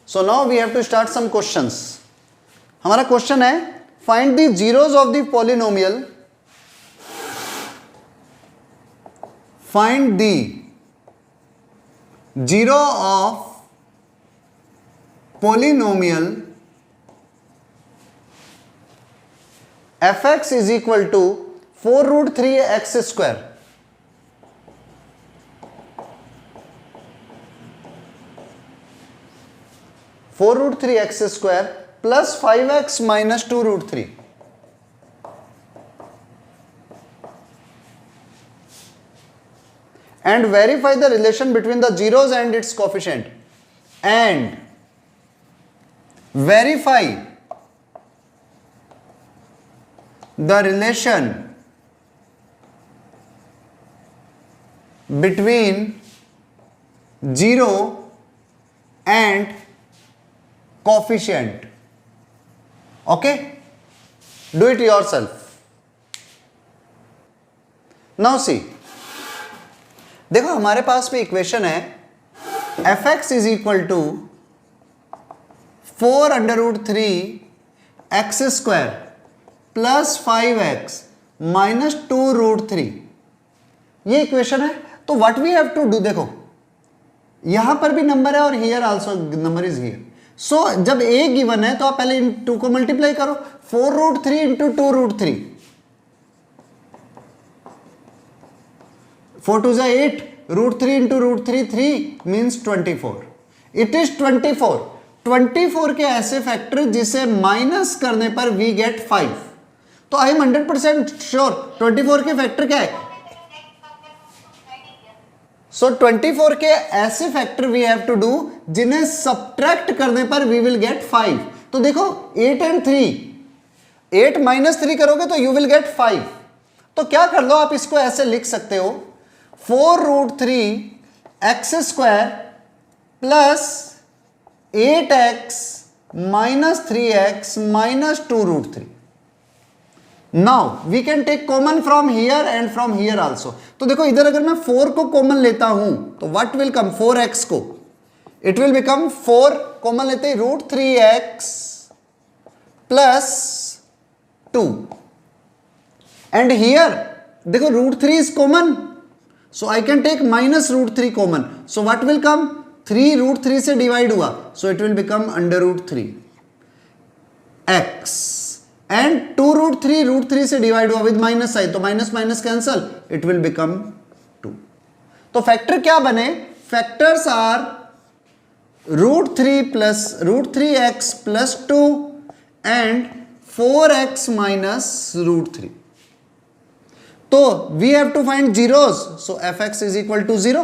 So now we have to start some questions. हमारा question है find the zeros of the polynomial, find the zero of polynomial fx is equal to 4 root 3 x square, x square plus 5x minus 2 root 3. And verify the relation between the zeros and its coefficient. And verify the relation between zero and coefficient. Okay? Do it yourself. Now see, देखो हमारे पास में equation है fx is equal to 4 under root 3 x square plus 5x minus 2 root 3, ये equation है। तो what we have to do, देखो यहां पर भी नंबर है और here also number is here. So जब a गिवन है तो आप पहले इन 2 को मल्टीप्लाई करो, 4 root 3 इंटू 2 root 3, 4 2 जा 8, root 3 into root 3 3 means 24। It is 24 के ऐसे फैक्टर जिसे माइनस करने पर वी गेट 5। तो आई एम 100% श्योर 24 के फैक्टर क्या है। सो 24 के ऐसे factor we have to do जिन्हें सब्ट्रैक्ट करने पर वी विल गेट 5। तो देखो 8 and 3, 8 minus 3 करोगे तो यू विल गेट 5। तो क्या कर लो, आप इसको ऐसे लिख सकते हो 4 root 3 x square plus 8x minus 3x minus 2 root 3. Now we can take common from here and from here also. तो देखो इधर अगर मैं 4 को कॉमन लेता हूं तो what will come, 4x को, it will become 4 कॉमन लेते हैं root 3x plus 2 and here देखो root 3 is common, so I can take minus root 3 common. So what will come, 3 root 3 से डिवाइड हुआ, so it will become under root 3 x and 2 root 3 से divide हुआ with minus sign, तो minus minus cancel, it will become 2। तो factor क्या बने, factors are root 3x plus 2 and 4x minus root 3। तो we have to find zeros, so fx is equal to 0,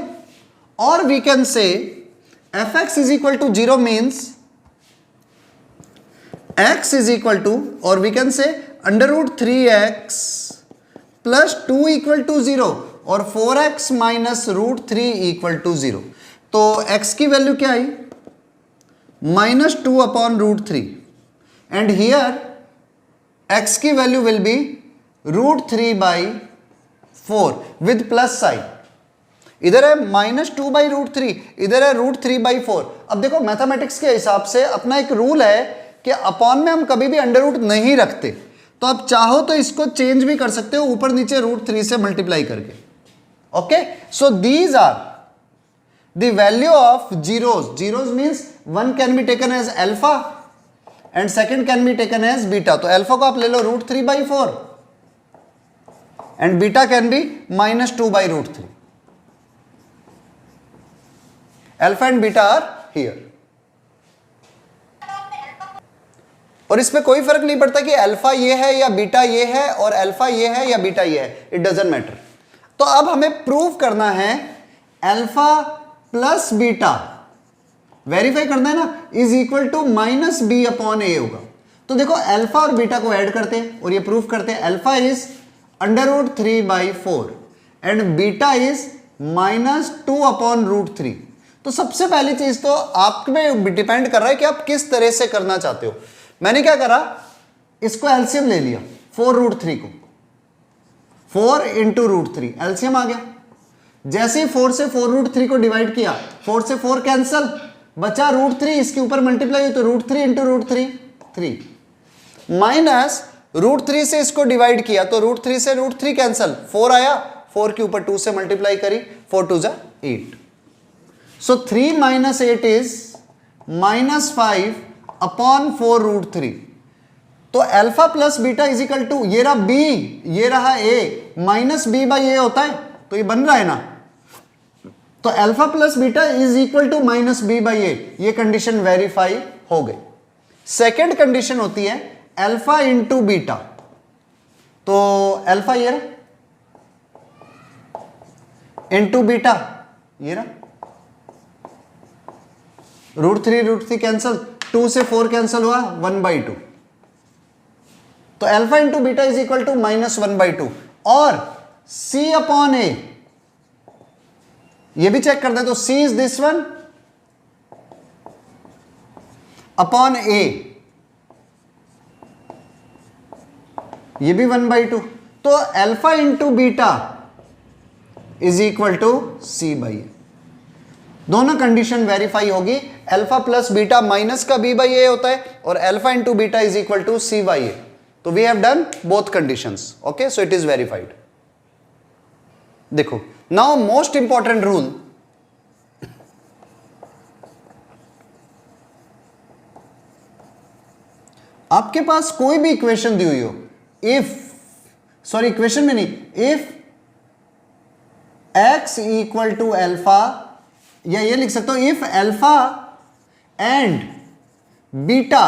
or we can say fx is equal to 0 means x is equal to, or we can say under root 3x plus 2 equal to 0 और 4x minus root 3 equal to 0। तो x की value क्या आई, minus 2 upon root 3 and here x की value will be root 3 by 4 with plus sign. इधर है -2 by root 3, इधर है root 3 by 4। अब देखो मैथमेटिक्स के हिसाब से अपना एक रूल है कि अपॉन में हम कभी भी अंडर रूट नहीं रखते, तो आप चाहो तो इसको चेंज भी कर सकते हो ऊपर नीचे root 3 से मल्टीप्लाई करके। Okay, so these are the value of zeros. Zeros means one can be taken as alpha and second can be taken as beta. तो अल्फा को आप ले लो root 3 by 4 and beta can be -2 by root 3। Alpha and beta are here. और इसमें कोई फर्क नहीं पड़ता कि अल्फा ये है या बीटा ये है और अल्फा ये है या बीटा ये है, इट डजंट मैटर। तो अब हमें प्रूव करना है अल्फा प्लस बीटा, वेरीफाई करना है ना, is equal to -b upon a होगा। तो देखो अल्फा और बीटा को ऐड करते हैं और ये प्रूफ करते हैं। Alpha is under root 3 by 4 and beta is -2 upon root 3। तो सबसे पहली चीज तो आप में डिपेंड कर रहा है कि आप किस तरह से करना चाहते हो। मैंने क्या करा, इसको एलसीएम ले लिया 4 रूट 3 को, 4 इंटू रूट 3, एलसीएम आ गया। जैसे ही 4 से 4 रूट 3 को डिवाइड किया, 4 से 4 कैंसल, बचा √3, इसके ऊपर मल्टीप्लाई हो तो √3 इंटू √3 3 माइनस √3 से इसको डिवाइड किया तो √3 से √3 कैंसल, 4 आया, 4 के ऊपर 2 से मल्टीप्लाई करी, 4 2 जा 8. So 3 minus 8 is -5 upon 4√3. तो alpha plus beta is equal to, ये रहा बी, ये रहा A, minus B by A होता है, तो ये बन रहा है ना. तो alpha plus beta is equal to minus B by A, ये कंडीशन वेरीफाई हो गई. सेकेंड कंडीशन होती है अल्फा इंटू बीटा. तो अल्फा ये रहा इंटू बीटा ये रहा, √3 कैंसल, 2 से 4 कैंसल हुआ, 1/2. तो alpha into beta is equal to -1/2. और C अपॉन ए, ये भी चेक कर दे, तो C is this one upon A, ये भी 1/2. तो alpha into beta is equal to C by A. दोनों कंडीशन वेरीफाई होगी. अल्फा प्लस बीटा माइनस का B बाई ए होता है और alpha into beta is equal to C by ए. तो we have done both conditions. Okay, so it is verified. देखो now most important rule, आपके पास कोई भी इक्वेशन दी हुई हो, इक्वेशन में नहीं, if x equal to alpha, या ये लिख सकते हो if alpha and beta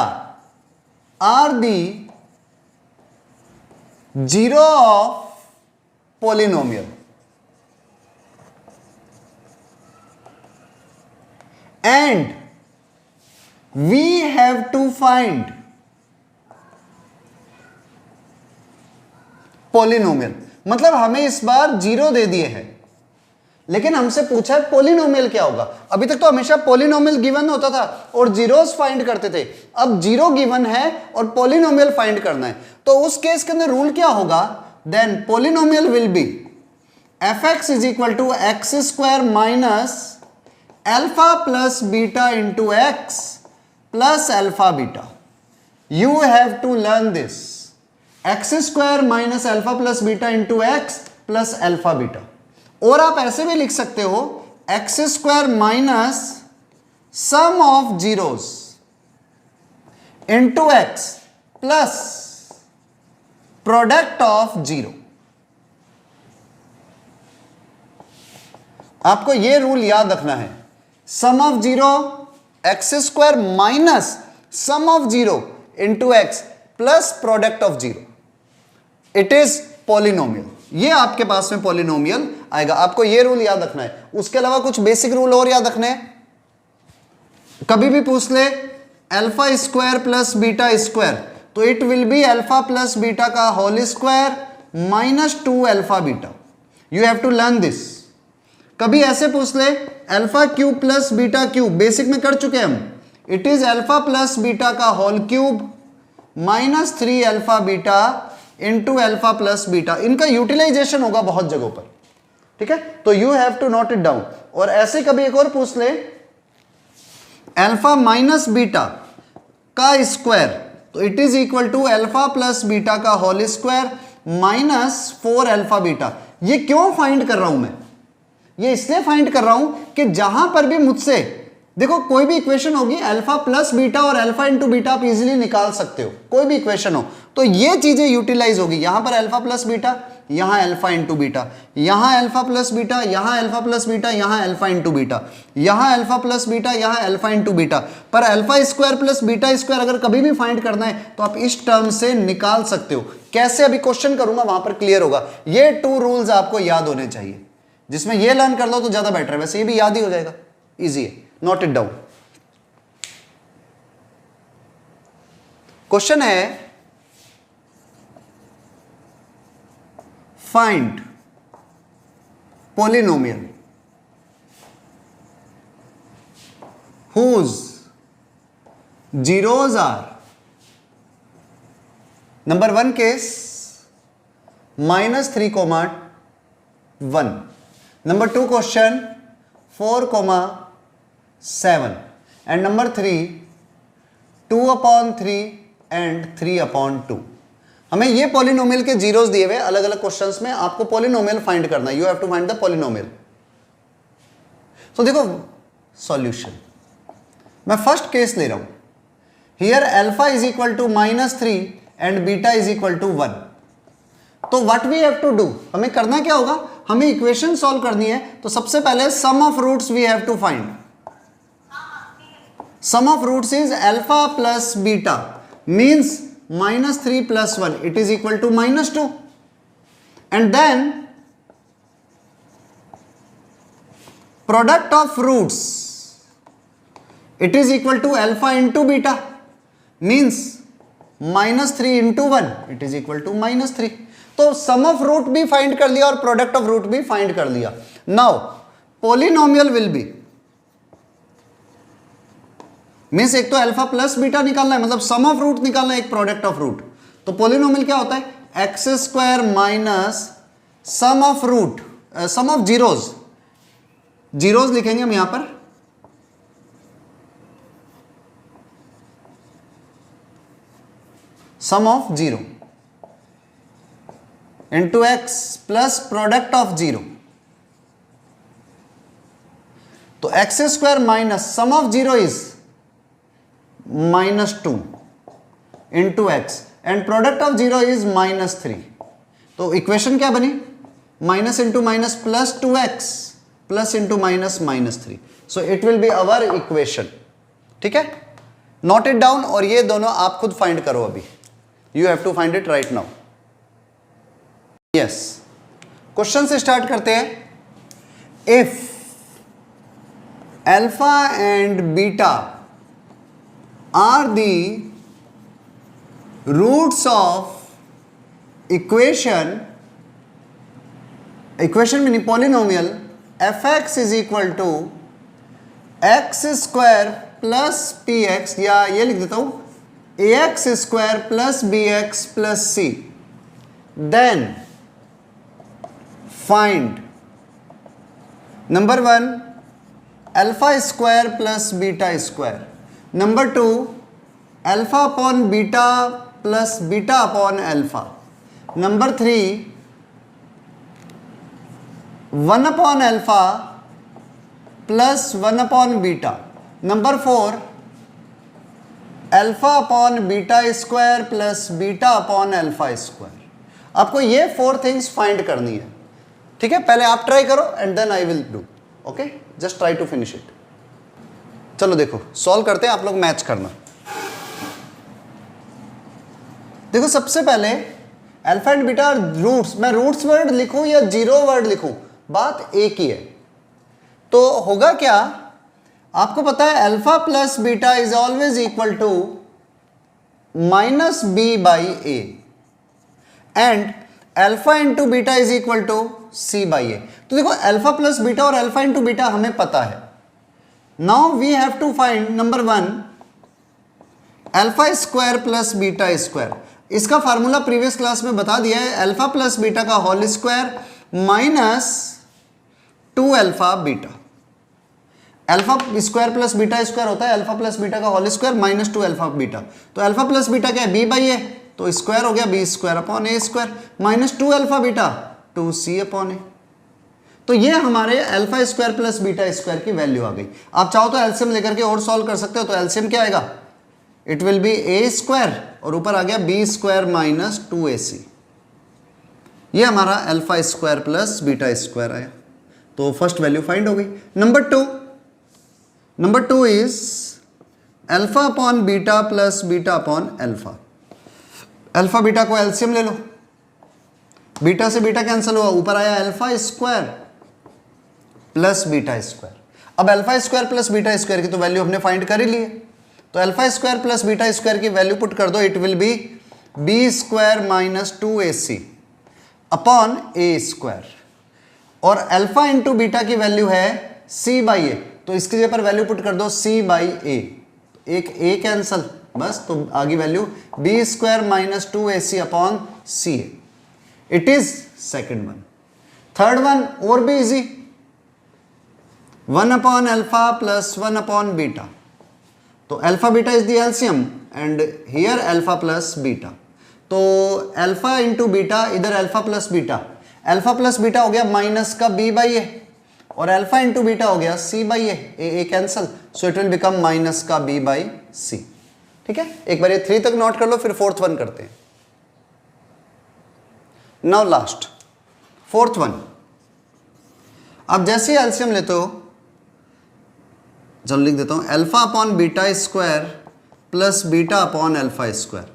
are the zero of polynomial and we have to find polynomial. मतलब हमें इस बार जीरो दे दिए हैं, लेकिन हमसे पूछा है पोलिनोमियल क्या होगा. अभी तक तो हमेशा पोलिनोमियल गिवन होता था और जीरोस फाइंड करते थे. अब जीरो गिवन है और पोलिनोमियल फाइंड करना है, तो उस केस के अंदर रूल क्या होगा, then polynomial will be fx is equal to X square minus alpha plus beta into x plus alpha beta. You have to learn this, X square minus alpha plus beta into x plus alpha beta. और आप ऐसे भी लिख सकते हो X square minus sum of zeros into x plus product of zero. आपको यह rule याद रखना है, sum of zero X square minus sum of zero into x plus product of zero. It is polynomial. ये आपके पास में polynomial आएगा. आपको ये रूल याद रखना है. उसके अलावा कुछ बेसिक रूल और याद रखने हैं. कभी भी पूछ ले alpha square plus beta square, तो it will be alpha plus beta का whole square minus 2 alpha beta. You have to learn this. कभी ऐसे पूछ ले alpha cube plus beta cube, basic में कर चुके हम, it is alpha plus beta का whole cube minus 3 alpha beta into alpha plus beta. इनका यूटिलाइजेशन होगा बहुत जगहों पर, ठीक है, तो you have to note it down. और ऐसे कभी एक और पूछ ले अल्फा माइनस बीटा का स्क्वायर, तो it is equal to alpha plus beta का whole square minus 4 alpha beta. ये क्यों फाइंड कर रहा हूं मैं, ये इसलिए फाइंड कर रहा हूं कि जहां पर भी मुझसे देखो कोई भी इक्वेशन होगी अल्फा प्लस बीटा और अल्फा इंटू बीटा आप इजीली निकाल सकते हो, कोई भी इक्वेशन हो, तो ये चीजें यूटिलाइज होगी. यहां पर अल्फा प्लस बीटा, यहां अल्फा इंटू बीटा, यहां अल्फा प्लस बीटा, यहां अल्फा प्लस बीटा, यहां अल्फा इंटू बीटा, यहां अल्फा प्लस बीटा, यहां अल्फा इंटू बीटा. पर alpha square plus beta square अगर कभी भी फाइंड करना है तो आप इस टर्म से निकाल सकते हो. कैसे, अभी क्वेश्चन करूंगा वहां पर क्लियर होगा. ये 2 रूल्स आपको याद होने चाहिए, जिसमें ये लर्न कर लो तो ज्यादा बेटर है. वैसे ये भी याद ही हो जाएगा, इजी है. Note it down. क्वेश्चन है find polynomial whose zeros are number 1 case -3,1. number 2 question 4,7. And number 3 2/3 and 3/2। हमें ये पॉलिनोमियल के जीरोस दिए हुए अलग अलग क्वेश्चंस में, आपको पॉलिनोमियल फाइंड करना है, you have to find the polynomial. तो देखो सॉल्यूशन, मैं फर्स्ट केस ले रहा हूं, here alpha is equal to -3 and beta is equal to 1। तो what we have to do, हमें करना क्या होगा, हमें इक्वेशन सॉल्व करनी है। तो सबसे पहले sum of roots we have to find. Sum of roots is alpha plus beta means -3 + 1, it is equal to -2, and then product of roots, it is equal to alpha into beta means -3 into 1, it is equal to -3। तो सम of root भी find कर लिया और product of root भी find कर लिया। Now polynomial will B means एक तो अल्फा प्लस बीटा निकालना है, मतलब सम ऑफ रूट निकालना है, एक प्रोडक्ट ऑफ रूट। तो पोलिनोमियल क्या होता है, x² minus sum of root, sum of zeros, zeros लिखेंगे हम यहां पर, sum of zero into x plus product of zero. तो x² minus sum of zero is -2 into X and product of zero is -3। तो equation क्या बनी, minus into minus plus 2x plus into minus -3। So it will be our equation. ठीक है, note it down, और ये दोनों आप खुद फाइंड करो अभी, you have to find it right now. Yes, question से स्टार्ट करते हैं। If alpha and beta are the roots of equation meaning polynomial fx is equal to x² plus px, या ये लिख देता हूं ax² plus bx plus c, then find number 1 alpha square plus beta square, number 2 alpha upon beta plus beta upon alpha, number 3 1 upon alpha plus 1 upon beta, number 4 alpha upon beta square plus beta upon alpha square. आपको ये 4 things find करनी है। ठीक है, पहले आप try करो and then I will do. Okay, just try to finish it. चलो देखो सॉल्व करते हैं, आप लोग मैच करना। देखो सबसे पहले अल्फा एंड बीटा रूट्स, मैं रूट्स वर्ड लिखूं या जीरो वर्ड लिखूं, बात एक ही है। तो होगा क्या, आपको पता है alpha plus beta is always equal to -b/a and alpha into beta is equal to c/a। तो देखो अल्फा प्लस बीटा और अल्फा इंटू बीटा हमें पता है। Now we have to find number 1 alpha square plus beta square. इसका formula previous class में बता दिया है, अल्फा प्लस बीटा का whole square minus 2 alpha beta. Alpha square plus beta square होता है अल्फा प्लस बीटा का whole square minus 2 alpha beta. तो अल्फा प्लस बीटा क्या है, b/a, तो स्क्वायर हो गया b² upon a square minus 2 alpha beta 2c upon a। तो ये हमारे alpha square plus beta square की वैल्यू आ गई। आप चाहो तो एलसीएम लेकर के और सॉल्व कर सकते हो। तो एलसीएम क्या आएगा, इट विल बी a² और ऊपर आ गया b² माइनस 2ac। ये हमारा alpha square plus beta square आया। तो फर्स्ट वैल्यू फाइंड हो गई। Number two is alpha upon beta plus beta upon alpha. Alpha beta को एलसीएम ले लो, बीटा से बीटा कैंसिल हुआ, ऊपर आया alpha square plus beta square. अब alpha square plus beta square की तो वैल्यू हमने फाइंड कर ही ली है। तो alpha square plus beta square की वैल्यू पुट कर दो, it will B b² minus 2ac upon a square. और अल्फा इंटू बीटा की वैल्यू है c/a, तो इसकी जगह पर वैल्यू पुट कर दो c/a, एक a कैंसल बस, तो आगे value b² minus 2ac upon ca। It is second one. Third one और भी easy, 1 upon alpha plus 1 upon beta. तो alpha beta is the LCM and here alpha plus beta. तो alpha into beta, इधर alpha plus beta हो गया minus का B by ए, और alpha into beta हो गया C by A cancel, so it will become minus का B by C. ठीक है, एक बार ये 3 तक नोट कर लो, फिर फोर्थ वन करते हैं। Now last fourth one. अब जैसे ही एलसीएम लेते हो, चलो लिख देता हूं, alpha upon beta square plus beta upon alpha square.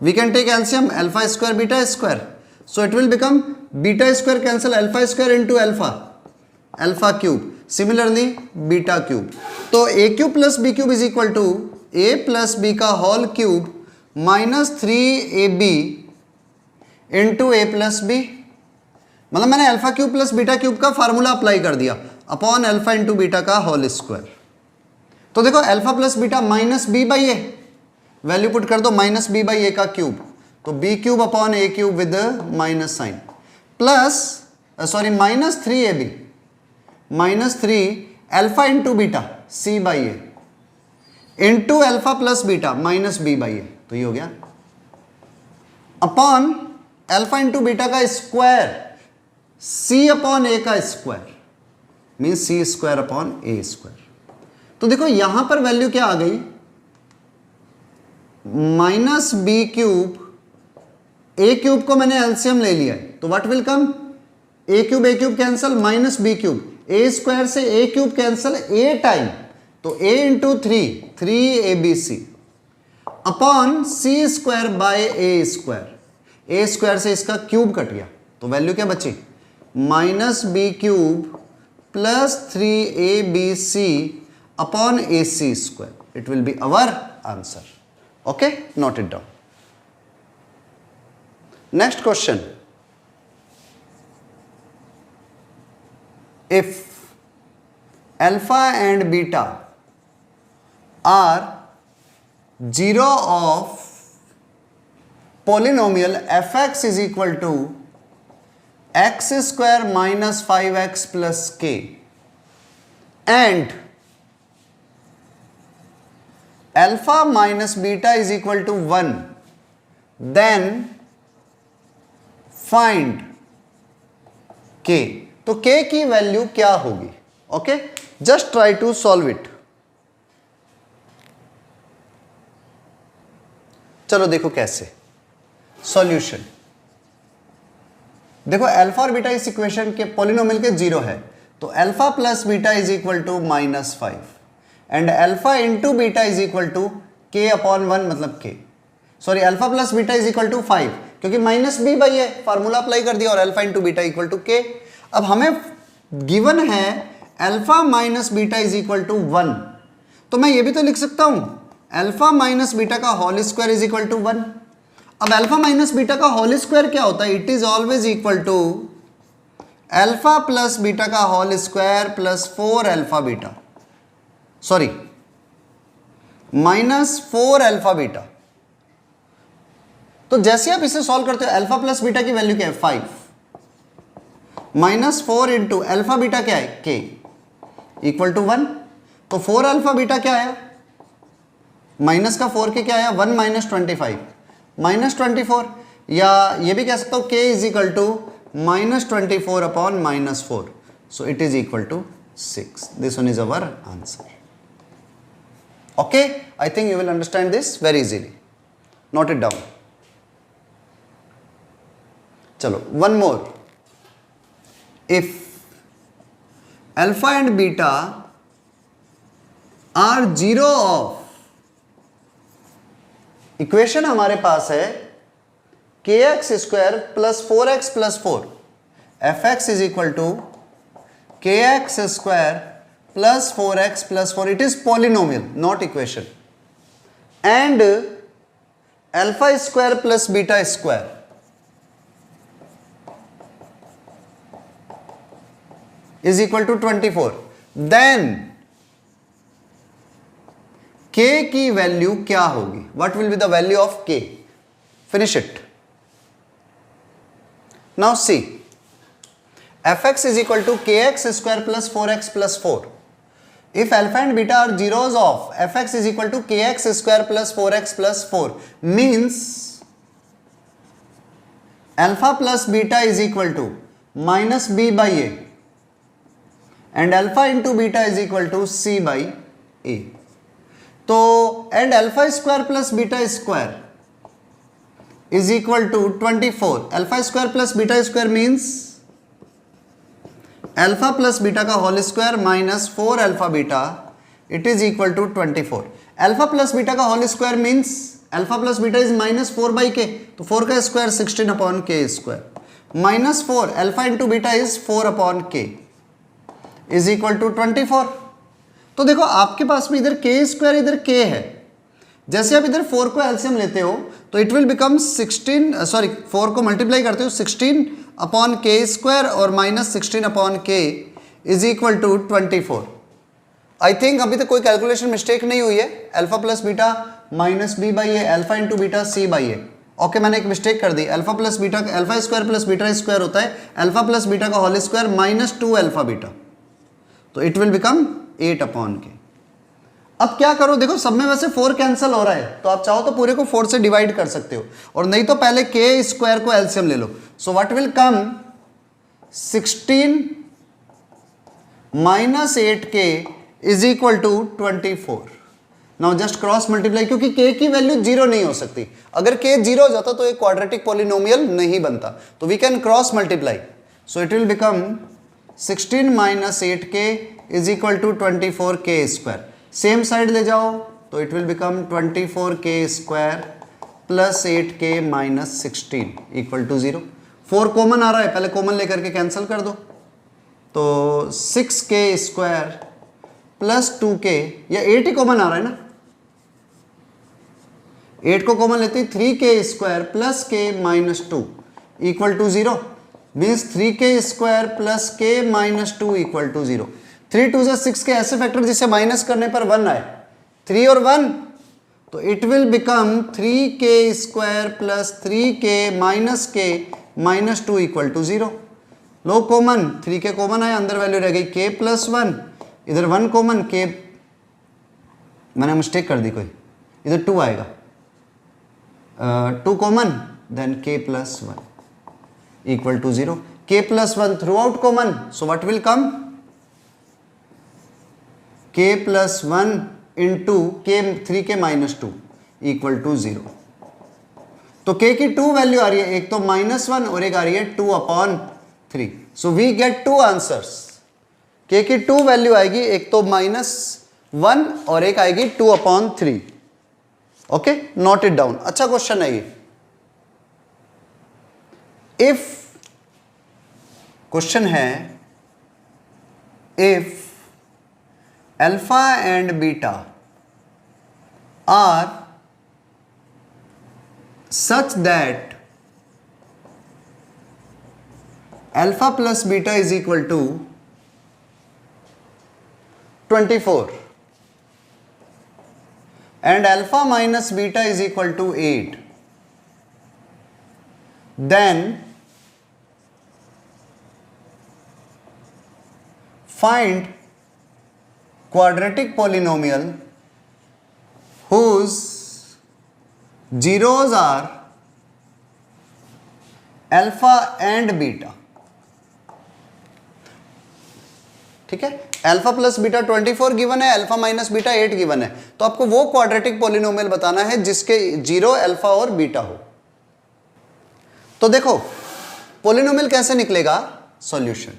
We can take LCM alpha square beta square, so it will become beta square cancel alpha square into alpha cube, similarly beta cube. तो A cube plus B cube is equal to A plus B का whole cube minus 3ab into A plus B. मतलब मैंने alpha cube plus beta cube का formula apply कर दिया upon alpha into beta का whole square. तो देखो alpha plus beta minus B by a, value put कर दो माइनस बी बाई ए का क्यूब, तो b cube upon a cube with minus sign, plus sorry minus 3ab minus 3 alpha into beta c by a into alpha plus beta minus B by ए, तो ये हो गया upon alpha into beta का square c upon a का square, mean C square upon a square. तो देखो यहां पर वैल्यू क्या आ गई, minus b cube, a cube को मैंने एलसीएम ले लिया है, तो what will come, a cube cancel minus b cube, a square से a cube cancel a time, तो a into 3 ABC upon c square by a square से इसका क्यूब कट गया, तो वैल्यू क्या बची, minus b cube plus 3ABC upon a C square. It will be our answer. Okay, note it down. Next question, if alpha and beta are 0 of polynomial fx is equal to x square minus 5x plus k and alpha minus beta is equal to 1, then find k। तो k की value क्या होगी। Okay, just try to solve it. चलो देखो कैसे solution. देखो alpha और beta इस इक्वेशन के पॉलिनोमियल के 0 है, तो alpha plus beta is equal to -5 and alpha into beta is equal to k upon 1, मतलब k, sorry alpha plus beta is equal to 5, क्योंकि माइनस b बाई है, फार्मूला अप्लाई कर दिया, और alpha into beta equal to k। अब हमें given है alpha minus beta is equal to 1, तो मैं ये भी तो लिख सकता हूं अल्फा माइनस बीटा का whole square is equal to 1। अब अल्फा माइनस बीटा का होल स्क्वायर क्या होता है, it is always equal to alpha plus beta का whole square plus 4 alpha beta, sorry minus 4 alpha beta. तो जैसे आप इसे सॉल्व करते हो, अल्फा प्लस बीटा की वैल्यू क्या है 5, माइनस 4 इंटू अल्फा बीटा क्या है k इक्वल टू 1, तो 4 अल्फा बीटा क्या आया, माइनस का 4 के क्या आया 1 माइनस 25 माइनस 24, या ये भी कह सकता हूं k is equal to minus 24 upon -4, so it is equal to 6। This one is our answer. Okay, I think you will understand this very easily. Note it down. चलो one more, if alpha and beta are 0 of, equation हमारे पास है kx square plus 4x plus 4, fx is equal to kx square plus 4x plus 4, it is polynomial not equation, and alpha square plus beta square is equal to 24, then k की value क्या होगी, what will be the value of k, finish it। now see, fx is equal to kx square plus 4x plus 4, if alpha and beta are zeros of fx is equal to kx square plus 4x plus 4 means alpha plus beta is equal to minus b by a and alpha into beta is equal to c by a. तो and alpha square plus beta square is equal to 24. Alpha square plus beta square means alpha plus beta का whole square minus 4 alpha beta it is equal to 24. Alpha plus beta का whole square means alpha plus beta is minus 4 by k, तो 4 का square 16 upon k square minus 4 alpha into beta is 4 upon k is equal to 24. तो देखो आपके पास में इधर के square इधर के है, जैसे आप इधर 4 को एलसीएम लेते हो तो इट विल बिकम 16 सॉरी 4 को मल्टीप्लाई करते हो 16 अपॉन के स्क्वायर और minus 16 upon k is equal to 24. I think अभी तक कोई कैलकुलेशन मिस्टेक नहीं हुई है. Alpha plus beta minus B by a, alpha into beta c by a. Okay मैंने एक मिस्टेक कर दी. Alpha plus beta alpha square plus beta square होता है अल्फा प्लस बीटा का whole square minus 2 alpha beta, तो it will become 8 upon k. अब क्या करो, देखो सब में वैसे 4 कैंसिल हो रहा है तो आप चाहो तो पूरे को 4 से डिवाइड कर सकते हो और नहीं तो पहले के स्क्वायर को एलसीएम ले लो. So what will come 16 minus 8k is equal to 24. Now just cross multiply, क्योंकि k की वैल्यू 0 नहीं हो सकती. अगर k 0 हो जाता तो एक क्वाड्रेटिक पॉलिनोमियल नहीं बनता, तो we can cross multiply. So it will become 16 minus 8k is equal to 24k square. Same side ले जाओ तो it will become 24k square plus 8k minus 16 equal to 0. 4 common आ रहा है, पहले कॉमन लेकर के कैंसिल कर दो, तो 6k स्क्वायर प्लस 2k, या 8 ही कॉमन आ रहा है ना, 8 को कॉमन लेते ही 3k square plus k minus 2 equal to 0 means 3k square plus k minus 2 equal to 0. 3 2 6 के ऐसे फैक्टर जिसे माइनस करने पर 1 आए, 3 और 1, तो it will become 3k square plus 3k minus k minus 2 equal to 0. लो कॉमन, 3k कॉमन आया, अंदर वैल्यू रह गई k प्लस 1, इधर 1 कॉमन, k मैंने मिस्टेक कर दी कोई, इधर 2 आएगा, 2 common then k plus 1 equal to 0. k plus 1 throughout common, so what will come k plus 1 into k 3k minus 2 equal to 0. तो k की 2 वैल्यू आ रही है, एक तो -1 और एक आ रही है 2 upon 3. So we get 2 answers. k की 2 वैल्यू आएगी, एक तो -1 और एक आएगी 2 upon 3. Okay, note it down. अच्छा क्वेश्चन है ये. इफ क्वेश्चन है if alpha and beta are such that alpha plus beta is equal to 24 and alpha minus beta is equal to 8, then find quadratic polynomial whose zeros are alpha and beta. ठीक है, alpha plus beta 24 given है, alpha minus beta 8 given है, तो आपको वो quadratic polynomial बताना है जिसके 0 अल्फा और बीटा हो. तो देखो पॉलिनोमियल कैसे निकलेगा, सॉल्यूशन.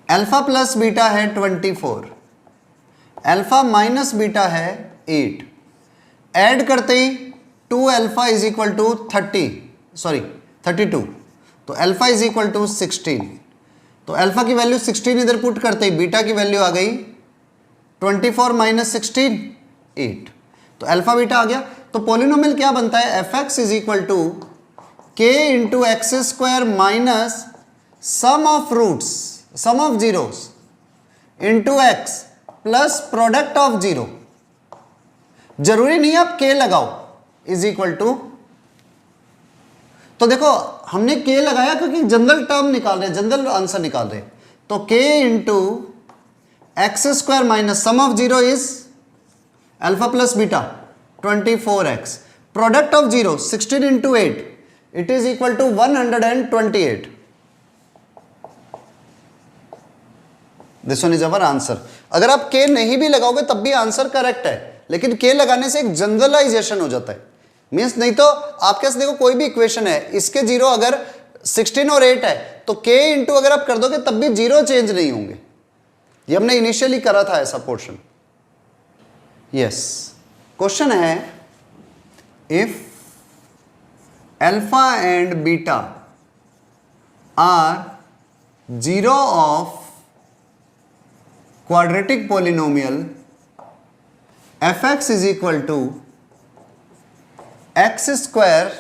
अल्फा प्लस बीटा है 24, अल्फा माइनस बीटा है 8, ऐड करते ही 2 अल्फा इज इक्वल टू 32, तो अल्फा इज इक्वल टू 16. तो अल्फा की वैल्यू 16 इधर पुट करते ही बीटा की वैल्यू आ गई 24 माइनस 16 8, तो अल्फा बीटा आ गया. तो पॉलिनोमियल क्या बनता है, f x is equal to k into x square minus sum of roots sum of zeros into x plus product of 0. जरूरी नहीं आप के लगाओ, इज इक्वल टू, तो देखो हमने के लगाया क्योंकि जनरल टर्म निकाल रहे हैं, जनरल आंसर निकाल रहे हैं, तो k into x square minus sum of zero is alpha plus beta 24x, product of zero 16 into 8, it is equal to 128. This one is our answer. अगर आप के नहीं भी लगाओगे तब भी आंसर करेक्ट है, लेकिन के लगाने से एक जनरलाइजेशन हो जाता है. मीन्स नहीं तो आपके पास देखो कोई भी इक्वेशन है, इसके जीरो अगर 16 और 8 है तो के इंटू अगर आप कर दोगे तब भी जीरो चेंज नहीं होंगे. ये हमने इनिशियली करा था ऐसा पोर्शन. यस, क्वेश्चन है if alpha and beta are zero of quadratic polynomial fx is equal to x square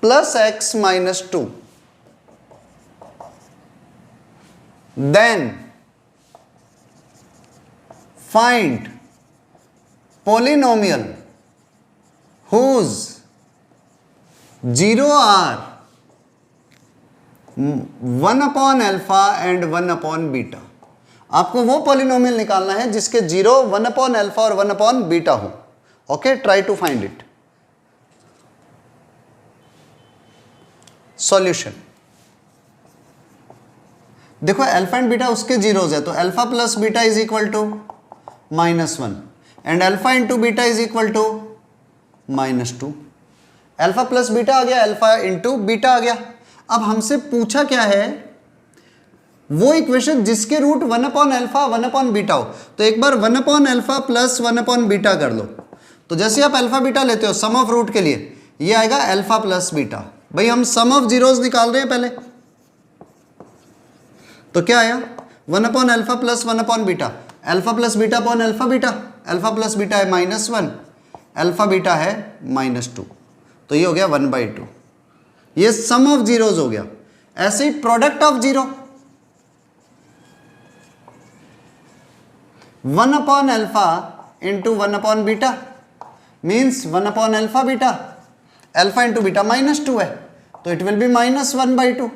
plus x minus 2, then find polynomial whose zero are 1 upon alpha and 1 upon beta. आपको वो polynomial निकालना है जिसके zero 1 upon alpha और 1 upon beta हो. Okay, try to find it. Solution देखो, alpha and beta उसके zeros है, तो alpha plus beta is equal to -1 and alpha into beta is equal to -2. Alpha plus beta आ गया, alpha into beta आ गया. अब हमसे पूछा क्या है, वो इक्वेशन जिसके root 1 upon alpha 1 upon beta हो. तो एक बार 1 upon alpha plus 1 upon beta कर लो. तो जैसे आप अल्फा बीटा लेते हो सम ऑफ रूट के लिए, ये आएगा अल्फा प्लस बीटा. भाई हम सम ऑफ जीरोस निकाल रहे हैं पहले, तो क्या आया 1 upon alpha plus 1 upon beta. Alpha plus beta upon alpha beta, alpha plus beta है -1, अल्फा बीटा है -2, तो ये हो गया 1/2. ये सम ऑफ जीरोस हो गया. ऐसे ही product of zero 1 upon alpha into 1 upon beta means 1 upon alpha beta, alpha into beta -2 है, तो इट विल बी -1/2.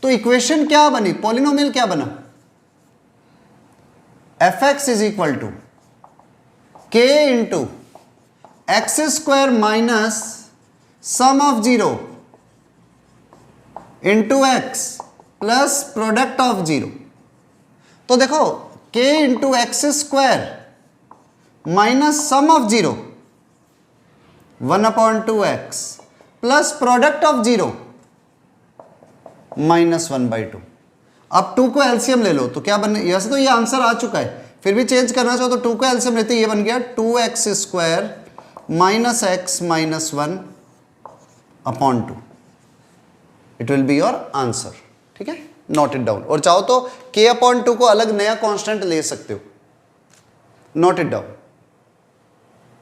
तो इक्वेशन क्या बनी, पॉलिनोमियल क्या बना, fx is equal to k into x square minus sum of zero into x plus product of zero. तो देखो k into x square minus sum of zero 1/2x plus product of zero -1/2. अब 2 को LCM ले लो तो क्या बने, वैसे तो ये आंसर आ चुका है, फिर भी चेंज करना चाहो तो 2 को एलसीएम लेते, ये बन गया 2x square minus x minus 1/2. It will be your answer. ठीक है, नोट इट डाउन. और चाहो तो k/2 को अलग नया कांस्टेंट ले सकते हो. Note it down.